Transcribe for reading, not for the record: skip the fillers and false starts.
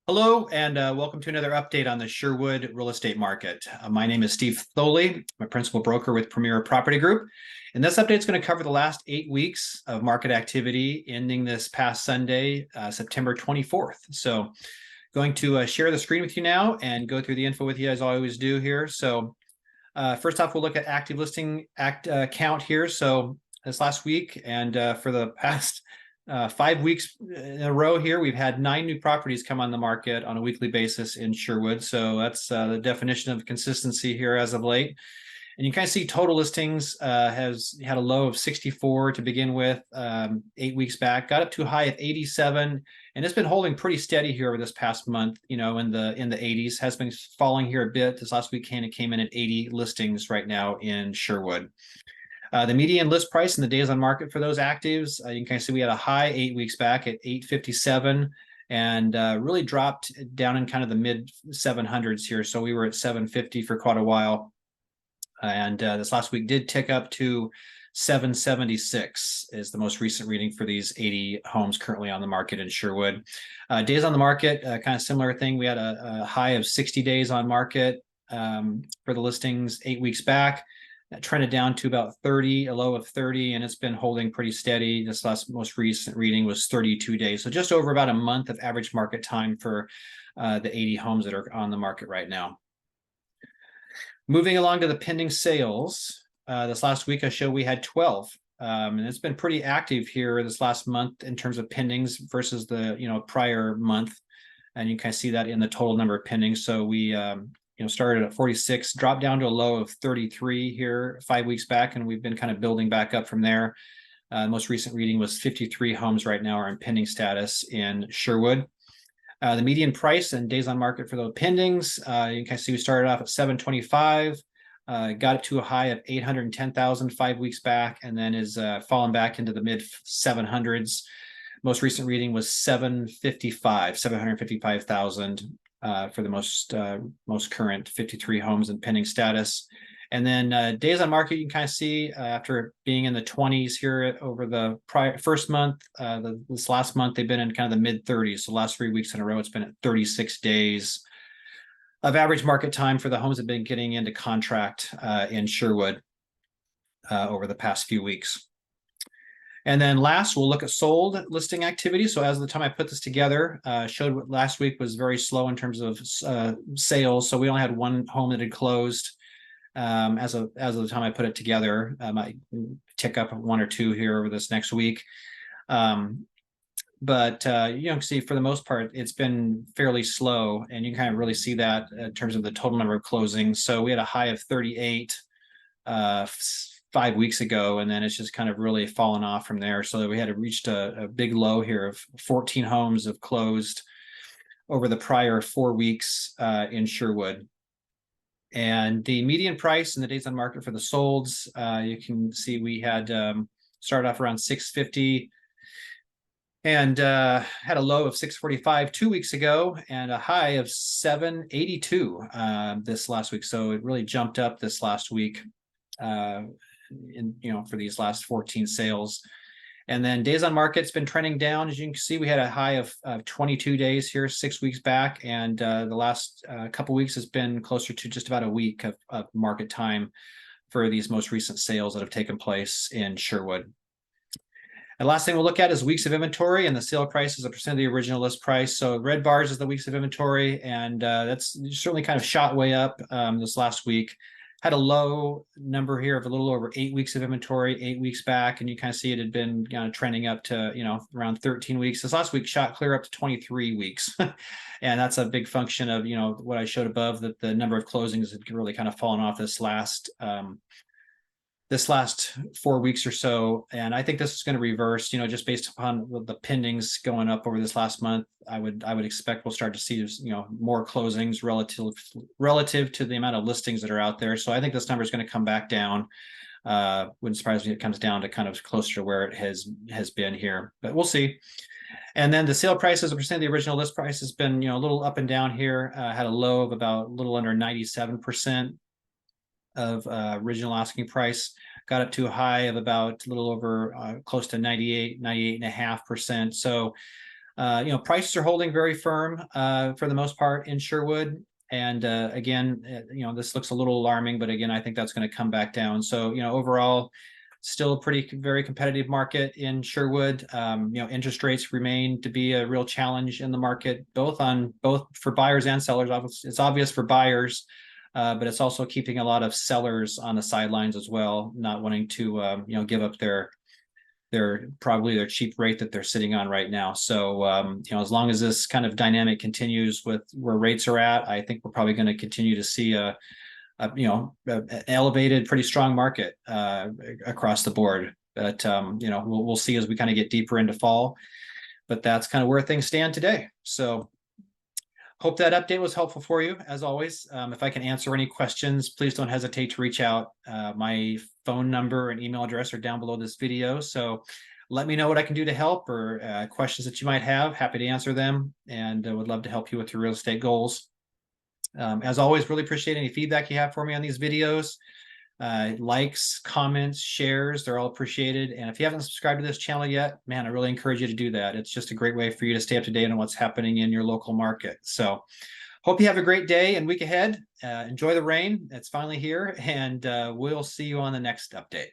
Hello, and welcome to another update on the Sherwood real estate market. My name is Steve Thoele. I'm a principal broker with Premier Property Group. And this update is going to cover the last 8 weeks of market activity ending this past Sunday, September 24th. So going to share the screen with you now and go through the info with you as I always do here. So first off, we'll look at active listing count here. So this last week and for the past 5 weeks in a row here, we've had 9 new properties come on the market on a weekly basis in Sherwood. So that's the definition of consistency here as of late. And you kind of see total listings has had a low of 64 to begin with 8 weeks back, got up to a high of 87, and it's been holding pretty steady here over this past month. You know, in the 80s, has been falling here a bit. This last week it came in at 80 listings right now in Sherwood. The median list price and the days on market for those actives, you can kind of see we had a high 8 weeks back at 857 and really dropped down in kind of the mid 700s here. So we were at 750 for quite a while. And this last week did tick up to 776 is the most recent reading for these 80 homes currently on the market in Sherwood. Days on the market, kind of similar thing. We had a high of 60 days on market for the listings 8 weeks back. That trended down to about 30, a low of 30, and it's been holding pretty steady. This most recent reading was 32 days. So just over about a month of average market time for the 80 homes that are on the market right now. Moving along to the pending sales, this last week I showed we had 12, and it's been pretty active here this last month in terms of pendings versus the prior month, and you can see that in the total number of pendings. So we started at 46, dropped down to a low of 33 here 5 weeks back, and we've been kind of building back up from there. Most recent reading was 53 homes right now are in pending status in Sherwood. The median price and days on market for those pendings, you can see we started off at 725, got it to a high of 810,000 5 weeks back, and then is fallen back into the mid 700s. Most recent reading was 755,000 for the most current 53 homes in pending status. And then days on market, you can kind of see after being in the 20s here over the first month, this last month, they've been in kind of the mid 30s. So last 3 weeks in a row, it's been at 36 days of average market time for the homes that have been getting into contract in Sherwood over the past few weeks. And then last, we'll look at sold listing activity. So as of the time I put this together, showed what last week was very slow in terms of sales. So we only had one home that had closed as of the time I put it together. Might tick up one or two here over this next week. But you can see for the most part, it's been fairly slow, and you can kind of really see that in terms of the total number of closings. So we had a high of 38 5 weeks ago, and then it's just kind of really fallen off from there. So we had reached a big low here of 14 homes have closed over the prior 4 weeks in Sherwood. And the median price and the days on market for the solds, you can see we had started off around 650 and had a low of 645 2 weeks ago and a high of 782 this last week. So it really jumped up this last week for these last 14 sales. And then days on market's been trending down. As you can see, we had a high of 22 days here 6 weeks back, and the last couple weeks has been closer to just about a week of market time for these most recent sales that have taken place in Sherwood. And last thing we'll look at is weeks of inventory, and the sale price is a percent of the original list price. So red bars is the weeks of inventory, and that's certainly kind of shot way up this last week. Had a low number here of a little over 8 weeks of inventory 8 weeks back, and you kind of see it had been kind of trending up to around 13 weeks. This last week shot clear up to 23 weeks, and that's a big function of what I showed above, that the number of closings had really kind of fallen off this last 4 weeks or so. And I think this is going to reverse, just based upon the pendings going up over this last month. I would expect we'll start to see more closings relative to the amount of listings that are out there. So I think this number is going to come back down. Wouldn't surprise me if it comes down to kind of closer to where it has been here, but we'll see. And then the sale price as a percent of the original list price has been a little up and down here. Had a low of about a little under 97% of original asking price, got up to a high of about a little over close to 98.5%. So Prices are holding very firm for the most part in Sherwood. And again, this looks a little alarming, but again, I think that's going to come back down. So, overall, still a very competitive market in Sherwood. Interest rates remain to be a real challenge in the market, both for buyers and sellers. It's obvious for buyers, but it's also keeping a lot of sellers on the sidelines as well, not wanting to give up their cheap rate that they're sitting on right now. So as long as this kind of dynamic continues with where rates are at, I think we're probably going to continue to see an elevated, pretty strong market across the board. But we'll see as we kind of get deeper into fall. But that's kind of where things stand today. So hope that update was helpful for you. As always, if I can answer any questions, please don't hesitate to reach out. My phone number and email address are down below this video. So let me know what I can do to help, or questions that you might have. Happy to answer them, and would love to help you with your real estate goals. As always, really appreciate any feedback you have for me on these videos. Likes, comments, shares, they're all appreciated. And if you haven't subscribed to this channel yet, man, I really encourage you to do that. It's just a great way for you to stay up to date on what's happening in your local market. So hope you have a great day and week ahead. Enjoy the rain. It's finally here, and we'll see you on the next update.